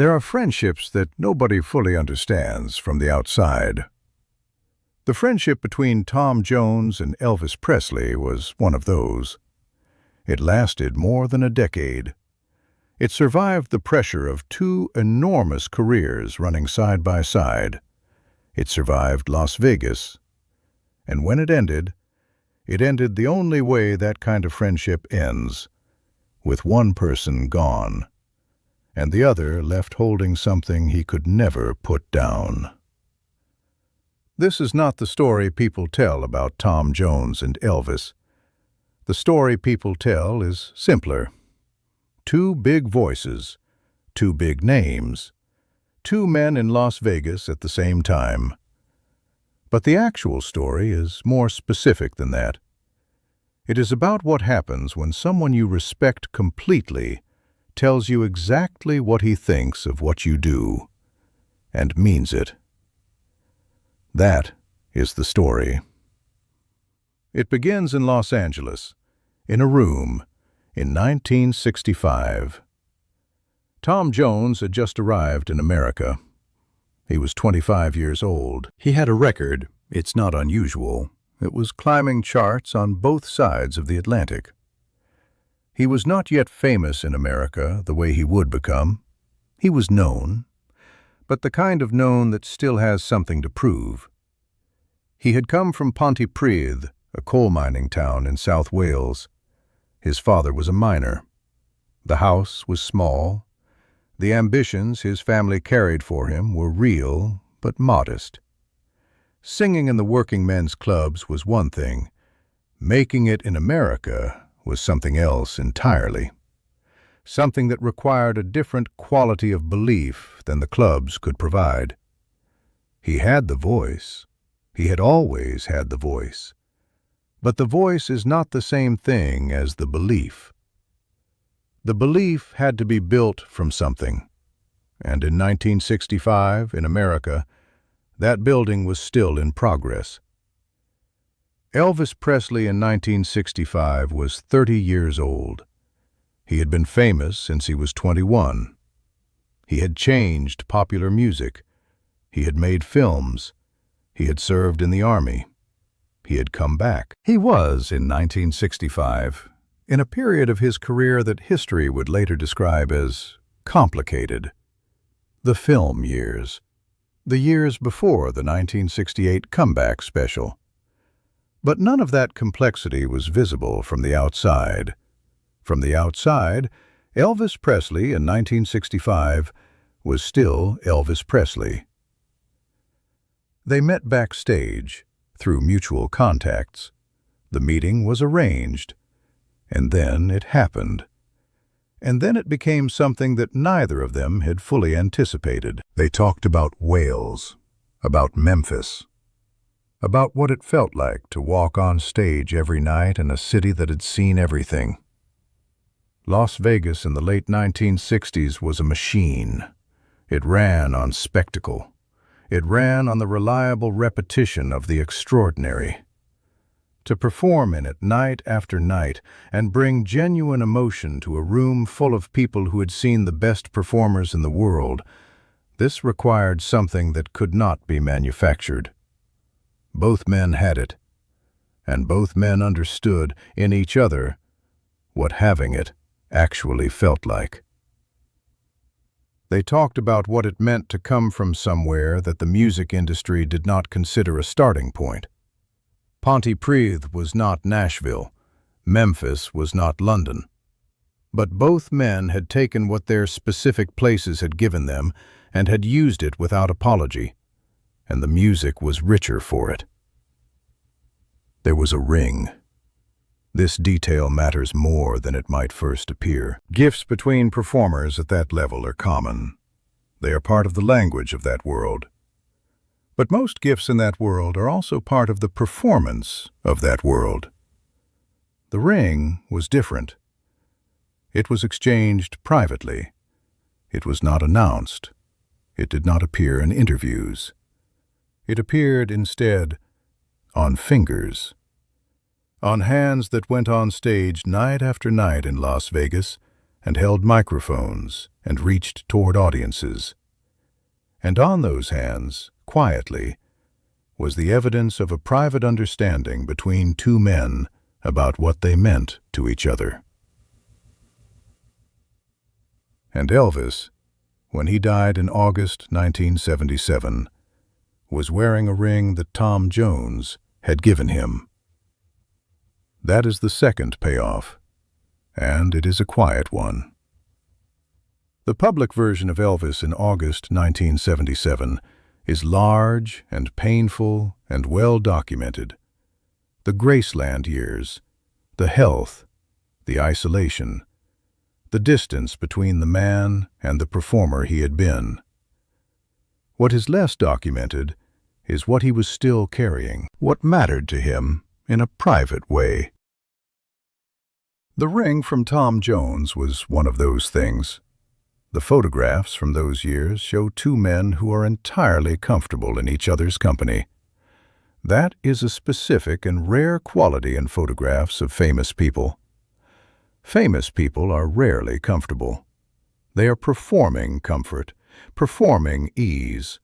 There are friendships that nobody fully understands from the outside. The friendship between Tom Jones and Elvis Presley was one of those. It lasted more than a decade. It survived the pressure of two enormous careers running side by side. It survived Las Vegas. And when it ended the only way that kind of friendship ends, with one person gone, and the other left holding something he could never put down. This is not the story people tell about Tom Jones and Elvis. The story people tell is simpler. Two big voices, two big names, two men in Las Vegas at the same time. But the actual story is more specific than that. It is about what happens when someone you respect completely tells you exactly what he thinks of what you do, and means it. That is the story. It begins in Los Angeles, in a room, in 1965. Tom Jones had just arrived in America. He was 25 years old. He had a record. It's not unusual. It was climbing charts on both sides of the Atlantic. He was not yet famous in America the way he would become. He was known, but the kind of known that still has something to prove. He had come from Pontypridd, a coal mining town in South Wales. His father was a miner. The house was small. The ambitions his family carried for him were real, but modest. Singing in the working men's clubs was one thing. Making it in America was something else entirely. Something that required a different quality of belief than the clubs could provide. He had the voice. He had always had the voice. But the voice is not the same thing as the belief. The belief had to be built from something. And in 1965, in America, that building was still in progress. Elvis Presley in 1965 was 30 years old. He had been famous since he was 21. He had changed popular music. He had made films. He had served in the army. He had come back. He was, in 1965, in a period of his career that history would later describe as complicated. The film years. The years before the 1968 comeback special. But none of that complexity was visible from the outside. From the outside, Elvis Presley in 1965 was still Elvis Presley. They met backstage through mutual contacts. The meeting was arranged, and then it happened. And then it became something that neither of them had fully anticipated. They talked about Wales, about Memphis, about what it felt like to walk on stage every night in a city that had seen everything. Las Vegas in the late 1960s was a machine. It ran on spectacle. It ran on the reliable repetition of the extraordinary. To perform in it night after night and bring genuine emotion to a room full of people who had seen the best performers in the world, this required something that could not be manufactured. Both men had it, and both men understood in each other what having it actually felt like. They talked about what it meant to come from somewhere that the music industry did not consider a starting point. Pontypridd was not Nashville. Memphis was not London. But both men had taken what their specific places had given them and had used it without apology, and the music was richer for it. There was a ring. This detail matters more than it might first appear. Gifts between performers at that level are common. They are part of the language of that world. But most gifts in that world are also part of the performance of that world. The ring was different. It was exchanged privately. It was not announced. It did not appear in interviews. It appeared instead on fingers. On hands that went on stage night after night in Las Vegas and held microphones and reached toward audiences. And on those hands, quietly, was the evidence of a private understanding between two men about what they meant to each other. And Elvis, when he died in August 1977, was wearing a ring that Tom Jones had given him. That is the second payoff, and it is a quiet one. The public version of Elvis in August 1977 is large and painful and well documented. The Graceland years, the health, the isolation, the distance between the man and the performer he had been. What is less documented is what he was still carrying, what mattered to him in a private way. The ring from Tom Jones was one of those things. The photographs from those years show two men who are entirely comfortable in each other's company. That is a specific and rare quality in photographs of famous people. Famous people are rarely comfortable. They are performing comfort, performing ease,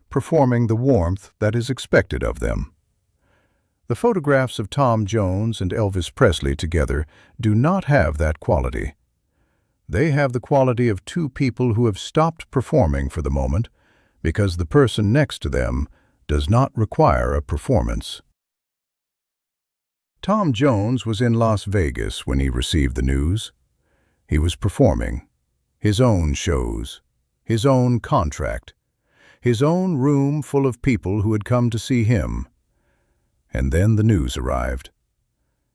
performing the warmth that is expected of them. The photographs of Tom Jones and Elvis Presley together do not have that quality. They have the quality of two people who have stopped performing for the moment because the person next to them does not require a performance. Tom Jones was in Las Vegas when he received the news. He was performing his own shows, his own contract, his own room full of people who had come to see him. And then the news arrived,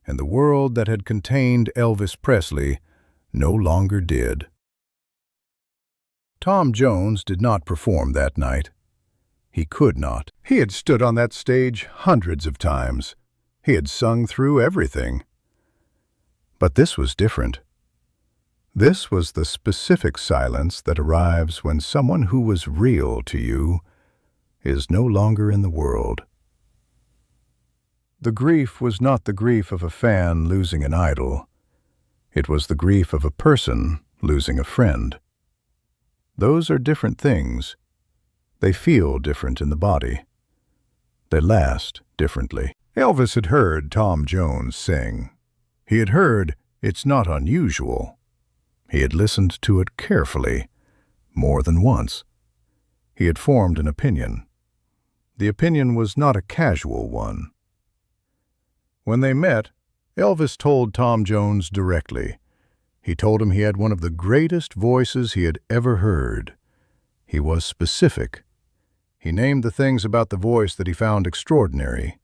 and the world that had contained Elvis Presley no longer did. Tom Jones did not perform that night. He could not. He had stood on that stage hundreds of times. He had sung through everything. But this was different. This was the specific silence that arrives when someone who was real to you is no longer in the world. The grief was not the grief of a fan losing an idol. It was the grief of a person losing a friend. Those are different things. They feel different in the body. They last differently. Elvis had heard Tom Jones sing. He had heard "It's Not Unusual." He had listened to it carefully, more than once. He had formed an opinion. The opinion was not a casual one. When they met, Elvis told Tom Jones directly. He told him he had one of the greatest voices he had ever heard. He was specific. He named the things about the voice that he found extraordinary.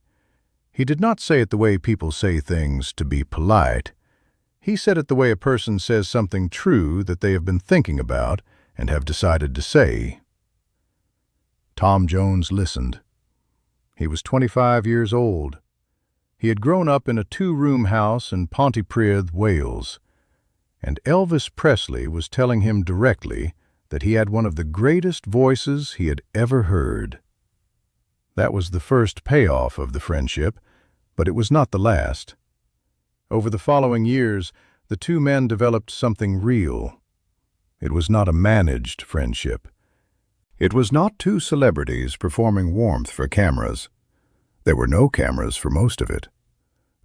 He did not say it the way people say things to be polite. He said it the way a person says something true that they have been thinking about and have decided to say. Tom Jones listened. He was 25 years old. He had grown up in a two-room house in Pontypridd, Wales, and Elvis Presley was telling him directly that he had one of the greatest voices he had ever heard. That was the first payoff of the friendship, but it was not the last. Over the following years, the two men developed something real. It was not a managed friendship. It was not two celebrities performing warmth for cameras. There were no cameras for most of it.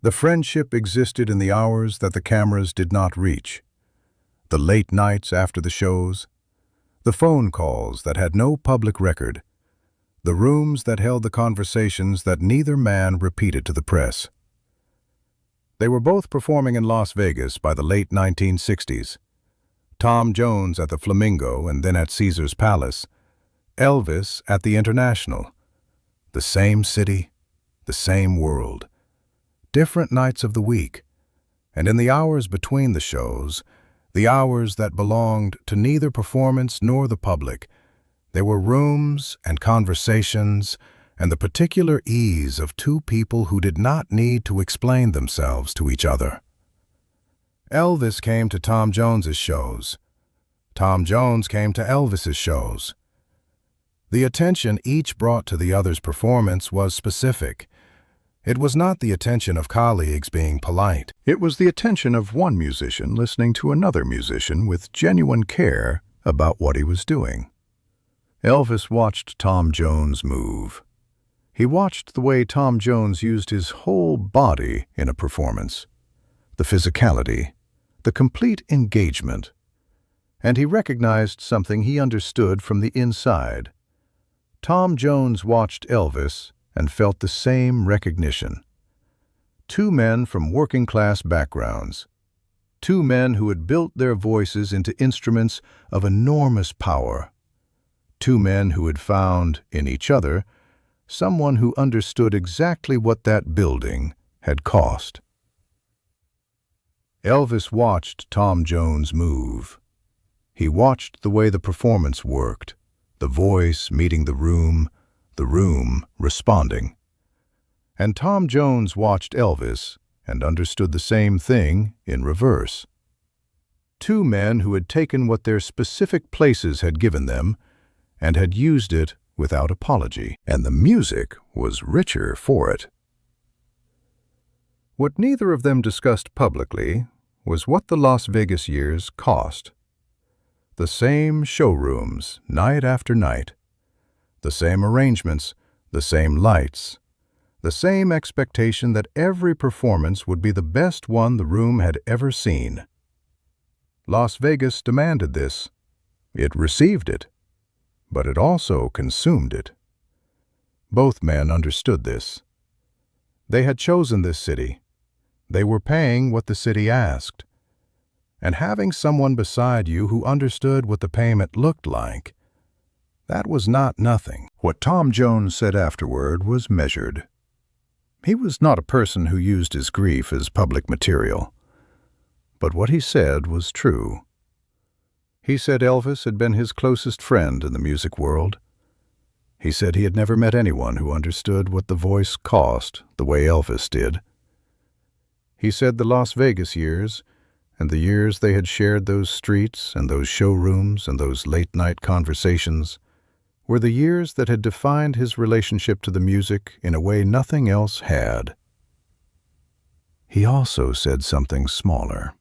The friendship existed in the hours that the cameras did not reach, the late nights after the shows, the phone calls that had no public record, the rooms that held the conversations that neither man repeated to the press. They were both performing in Las Vegas by the late 1960s. Tom Jones at the Flamingo and then at Caesar's Palace, Elvis at the International. The same city, the same world. Different nights of the week, and in the hours between the shows, the hours that belonged to neither performance nor the public, there were rooms and conversations and the particular ease of two people who did not need to explain themselves to each other. Elvis came to Tom Jones's shows. Tom Jones came to Elvis's shows. The attention each brought to the other's performance was specific. It was not the attention of colleagues being polite. It was the attention of one musician listening to another musician with genuine care about what he was doing. Elvis watched Tom Jones move. He watched the way Tom Jones used his whole body in a performance, the physicality, the complete engagement. And he recognized something he understood from the inside. Tom Jones watched Elvis and felt the same recognition. Two men from working-class backgrounds. Two men who had built their voices into instruments of enormous power. Two men who had found, in each other, someone who understood exactly what that building had cost. Elvis watched Tom Jones move. He watched the way the performance worked, the voice meeting the room responding. And Tom Jones watched Elvis and understood the same thing in reverse. Two men who had taken what their specific places had given them and had used it without apology, and the music was richer for it. What neither of them discussed publicly was what the Las Vegas years cost. The same showrooms, night after night. The same arrangements, the same lights. The same expectation that every performance would be the best one the room had ever seen. Las Vegas demanded this. It received it. But it also consumed it. Both men understood this. They had chosen this city. They were paying what the city asked. And having someone beside you who understood what the payment looked like, that was not nothing. What Tom Jones said afterward was measured. He was not a person who used his grief as public material. But what he said was true. He said Elvis had been his closest friend in the music world. He said he had never met anyone who understood what the voice cost the way Elvis did. He said the Las Vegas years, and the years they had shared those streets and those showrooms and those late-night conversations, were the years that had defined his relationship to the music in a way nothing else had. He also said something smaller.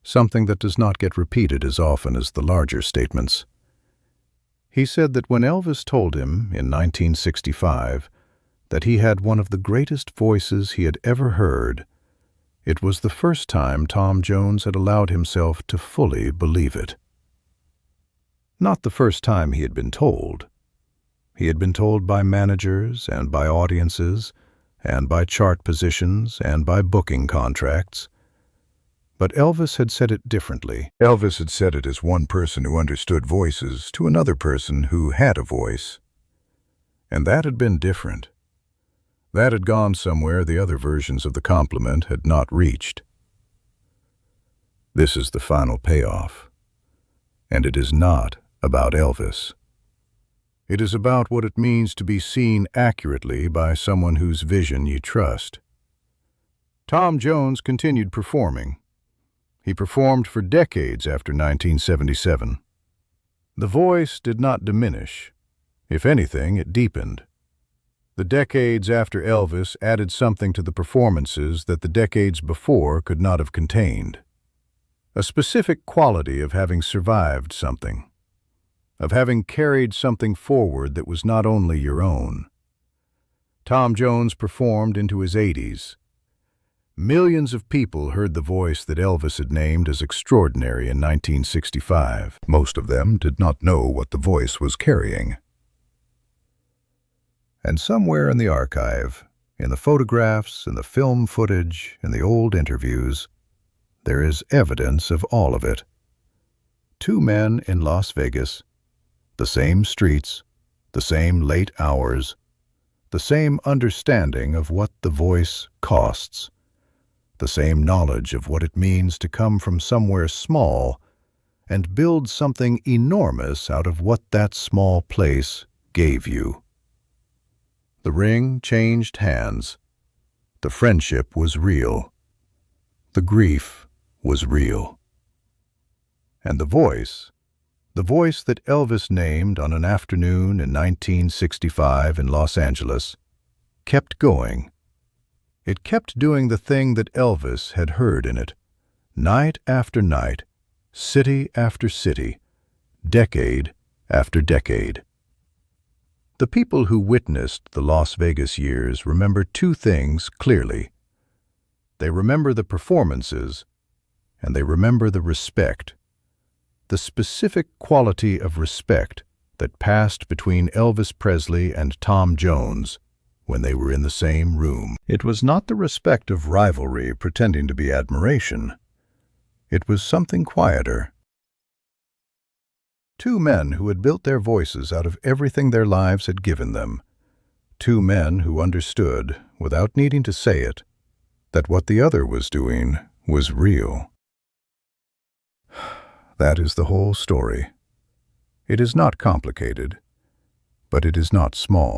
Something that does not get repeated as often as the larger statements. He said that when Elvis told him in 1965 that he had one of the greatest voices he had ever heard, it was the first time Tom Jones had allowed himself to fully believe it. Not the first time he had been told. He had been told by managers and by audiences and by chart positions and by booking contracts. But Elvis had said it differently. Elvis had said it as one person who understood voices to another person who had a voice. And that had been different. That had gone somewhere the other versions of the compliment had not reached. This is the final payoff. And it is not about Elvis. It is about what it means to be seen accurately by someone whose vision you trust. Tom Jones continued performing. He performed for decades after 1977. The voice did not diminish. If anything, it deepened. The decades after Elvis added something to the performances that the decades before could not have contained. A specific quality of having survived something, of having carried something forward that was not only your own. Tom Jones performed into his 80s. Millions of people heard the voice that Elvis had named as extraordinary in 1965. Most of them did not know what the voice was carrying. And somewhere in the archive, in the photographs, in the film footage, in the old interviews, there is evidence of all of it. Two men in Las Vegas, the same streets, the same late hours, the same understanding of what the voice costs, the same knowledge of what it means to come from somewhere small and build something enormous out of what that small place gave you. The ring changed hands. The friendship was real. The grief was real. And the voice that Elvis named on an afternoon in 1965 in Los Angeles, kept going It kept doing the thing that Elvis had heard in it, night after night, city after city, decade after decade. The people who witnessed the Las Vegas years remember two things clearly. They remember the performances, and they remember the respect. The specific quality of respect that passed between Elvis Presley and Tom Jones when they were in the same room. It was not the respect of rivalry pretending to be admiration. It was something quieter. Two men who had built their voices out of everything their lives had given them. Two men who understood, without needing to say it, that what the other was doing was real. That is the whole story. It is not complicated, but it is not small.